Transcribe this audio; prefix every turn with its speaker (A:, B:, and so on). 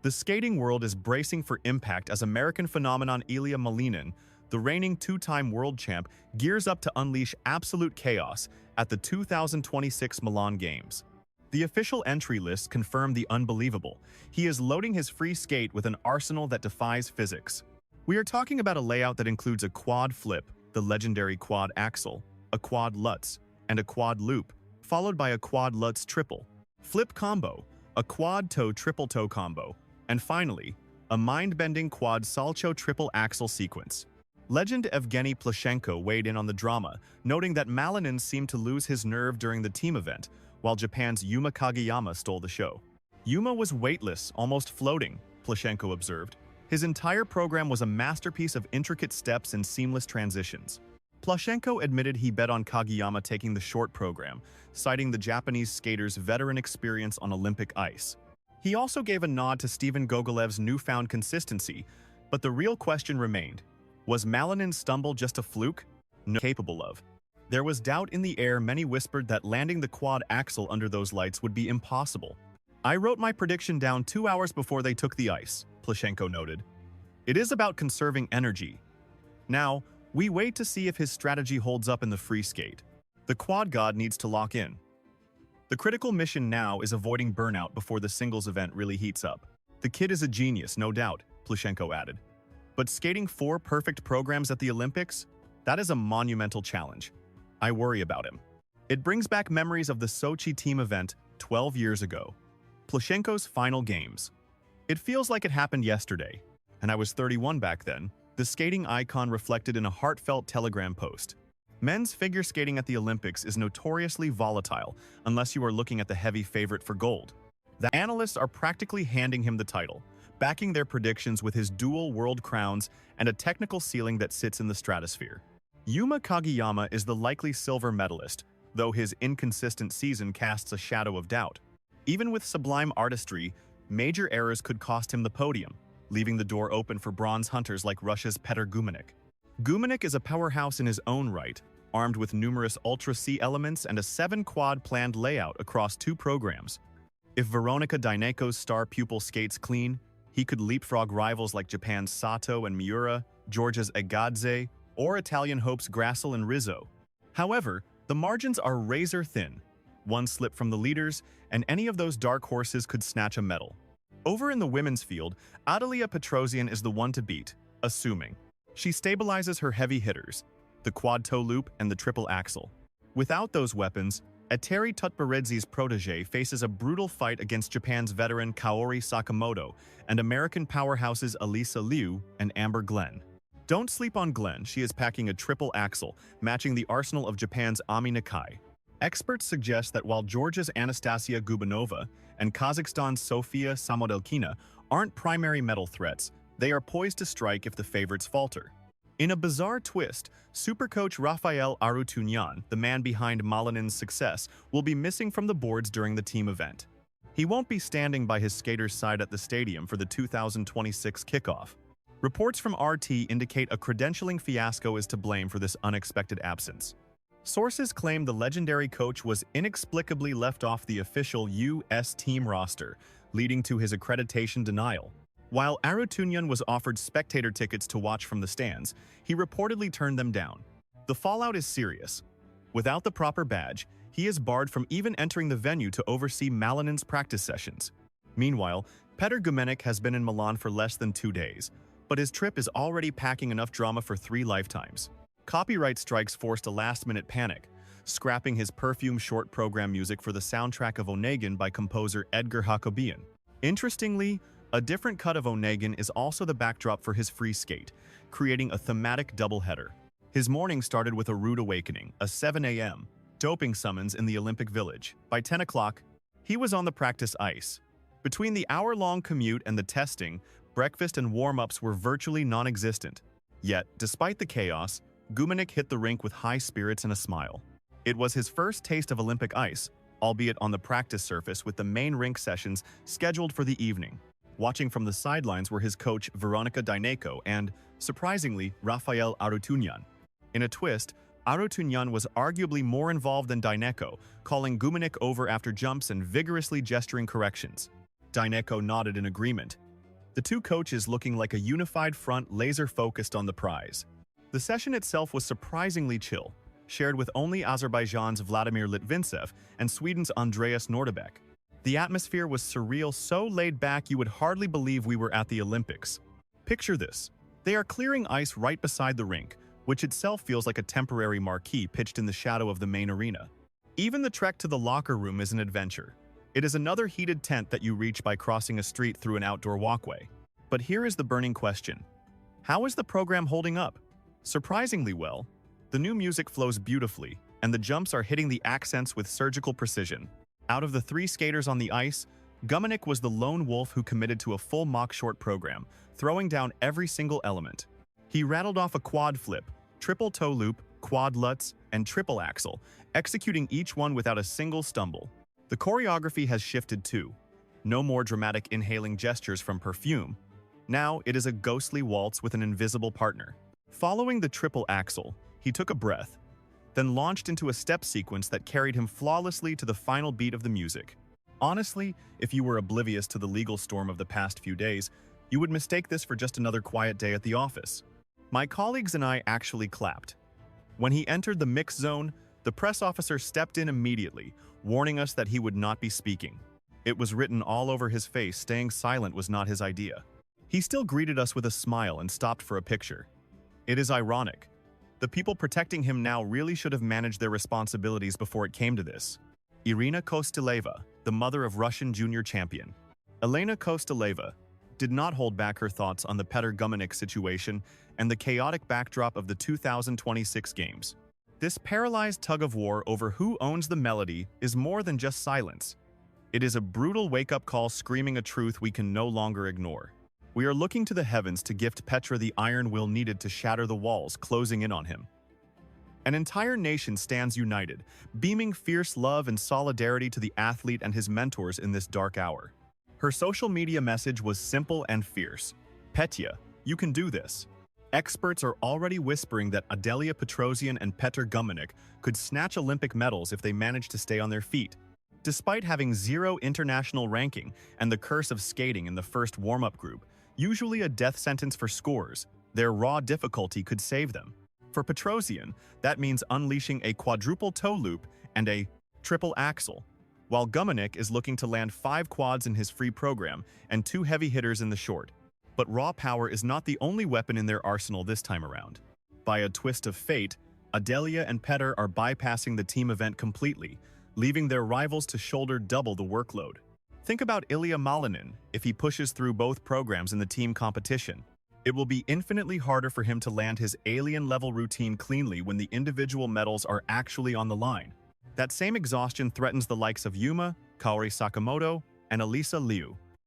A: The skating world is bracing for impact as American phenomenon Ilia Malinin, the reigning two-time world champ, gears up to unleash absolute chaos at the 2026 Milan Games. The official entry list confirmed the unbelievable. He is loading his free skate with an arsenal that defies physics. We are talking about a layout that includes a quad flip, the legendary Quad Axel, a quad lutz, and a quad loop, followed by a quad lutz triple, flip combo, a quad toe triple toe combo, and finally, a mind-bending quad salcho triple axel sequence. Legend Evgeny Plushenko weighed in on the drama, noting that Malinin seemed to lose his nerve during the team event, while Japan's Yuma Kagiyama stole the show. Yuma was weightless, almost floating, Plushenko observed. His entire program was a masterpiece of intricate steps and seamless transitions. Plushenko admitted he bet on Kagiyama taking the short program, citing the Japanese skater's veteran experience on Olympic ice. He also gave a nod to Steven Gogolev's newfound consistency, but the real question remained. Was Malinin's stumble just a fluke? No capable of. There was doubt in the air. Many whispered that landing the quad axel under those lights would be impossible. I wrote my prediction down 2 hours before they took the ice, Plushenko noted. It is about conserving energy. Now, we wait to see if his strategy holds up in the free skate. The quad god needs to lock in. The critical mission now is avoiding burnout before the singles event really heats up. The kid is a genius, no doubt, Plushenko added. But skating 4 perfect programs at the Olympics? That is a monumental challenge. I worry about him. It brings back memories of the Sochi team event 12 years ago. Plushenko's final games. It feels like it happened yesterday, and I was 31 back then, the skating icon reflected in a heartfelt Telegram post. Men's figure skating at the Olympics is notoriously volatile unless you are looking at the heavy favorite for gold. The analysts are practically handing him the title, backing their predictions with his dual world crowns and a technical ceiling that sits in the stratosphere. Yuma Kagiyama is the likely silver medalist, though his inconsistent season casts a shadow of doubt. Even with sublime artistry, major errors could cost him the podium, leaving the door open for bronze hunters like Russia's Petr Gummenik. Gummenik is a powerhouse in his own right, armed with numerous Ultra-C elements and a 7-quad planned layout across 2 programs. If Veronika Dyneko's star pupil skates clean, he could leapfrog rivals like Japan's Sato and Miura, Georgia's Egadze, or Italian hopes Grassel and Rizzo. However, the margins are razor thin. One slip from the leaders, and any of those dark horses could snatch a medal. Over in the women's field, Adalia Petrosian is the one to beat, assuming. She stabilizes her heavy hitters, the quad toe loop and the triple axel. Without those weapons, Eteri Tutberedzi's protege faces a brutal fight against Japan's veteran Kaori Sakamoto and American powerhouses Elisa Liu and Amber Glenn. Don't sleep on Glenn, she is packing a triple axel, matching the arsenal of Japan's Ami Nakai. Experts suggest that while Georgia's Anastasia Gubanova and Kazakhstan's Sofia Samodelkina aren't primary medal threats, they are poised to strike if the favorites falter. In a bizarre twist, Supercoach Rafael Arutunyan, the man behind Malinin's success, will be missing from the boards during the team event. He won't be standing by his skater's side at the stadium for the 2026 kickoff. Reports from RT indicate a credentialing fiasco is to blame for this unexpected absence. Sources claim the legendary coach was inexplicably left off the official U.S. team roster, leading to his accreditation denial. While Arutunyan was offered spectator tickets to watch from the stands, he reportedly turned them down. The fallout is serious. Without the proper badge, he is barred from even entering the venue to oversee Malinin's practice sessions. Meanwhile, Petr Gummenik has been in Milan for less than 2 days, but his trip is already packing enough drama for 3 lifetimes. Copyright strikes forced a last-minute panic, scrapping his Perfume short program music for the soundtrack of Onegin by composer Edgar Hakobian. Interestingly, a different cut of Onegin is also the backdrop for his free skate, creating a thematic doubleheader. His morning started with a rude awakening, a 7 a.m. doping summons in the Olympic Village. By 10 o'clock, he was on the practice ice. Between the hour-long commute and the testing, breakfast and warm-ups were virtually non-existent. Yet, despite the chaos, Gummenik hit the rink with high spirits and a smile. It was his first taste of Olympic ice, albeit on the practice surface with the main rink sessions scheduled for the evening. Watching from the sidelines were his coach Veronika Dyneko and, surprisingly, Rafael Arutunyan. In a twist, Arutunyan was arguably more involved than Dyneko, calling Gummenik over after jumps and vigorously gesturing corrections. Dyneko nodded in agreement, the two coaches looking like a unified front laser-focused on the prize. The session itself was surprisingly chill, shared with only Azerbaijan's Vladimir Litvintsev and Sweden's Andreas Nordebäck. The atmosphere was surreal, so laid back you would hardly believe we were at the Olympics. Picture this. They are clearing ice right beside the rink, which itself feels like a temporary marquee pitched in the shadow of the main arena. Even the trek to the locker room is an adventure. It is another heated tent that you reach by crossing a street through an outdoor walkway. But here is the burning question. How is the program holding up? Surprisingly well. The new music flows beautifully, and the jumps are hitting the accents with surgical precision. Out of the 3 skaters on the ice, Gummen was the lone wolf who committed to a full mock short program, throwing down every single element. He rattled off a quad flip, triple toe loop, quad lutz, and triple axel, executing each one without a single stumble. The choreography has shifted too. No more dramatic inhaling gestures from perfume. Now it is a ghostly waltz with an invisible partner. Following the triple axel, he took a breath, then launched into a step sequence that carried him flawlessly to the final beat of the music. Honestly, if you were oblivious to the legal storm of the past few days, you would mistake this for just another quiet day at the office. My colleagues and I actually clapped. When he entered the mix zone, the press officer stepped in immediately, warning us that he would not be speaking. It was written all over his face, staying silent was not his idea. He still greeted us with a smile and stopped for a picture. It is ironic. The people protecting him now really should have managed their responsibilities before it came to this. Irina Kosteleva, the mother of Russian junior champion. Elena Kosteleva did not hold back her thoughts on the Petr Gummen situation and the chaotic backdrop of the 2026 games. This paralyzed tug-of-war over who owns the melody is more than just silence. It is a brutal wake-up call screaming a truth we can no longer ignore. We are looking to the heavens to gift Petra the iron will needed to shatter the walls closing in on him. An entire nation stands united, beaming fierce love and solidarity to the athlete and his mentors in this dark hour. Her social media message was simple and fierce. Petya, you can do this. Experts are already whispering that Adelia Petrosian and Petr Gummen could snatch Olympic medals if they managed to stay on their feet. Despite having 0 international ranking and the curse of skating in the first warm-up group, usually a death sentence for scorers, their raw difficulty could save them. For Petrosian, that means unleashing a quadruple toe loop and a triple axel, while Gummen is looking to land 5 quads in his free program and 2 heavy hitters in the short. But raw power is not the only weapon in their arsenal this time around. By a twist of fate, Adelia and Petr are bypassing the team event completely, leaving their rivals to shoulder double the workload. Think about Ilia Malinin if he pushes through both programs in the team competition. It will be infinitely harder for him to land his alien-level routine cleanly when the individual medals are actually on the line. That same exhaustion threatens the likes of Yuma, Kaori Sakamoto, and Elisa Liu.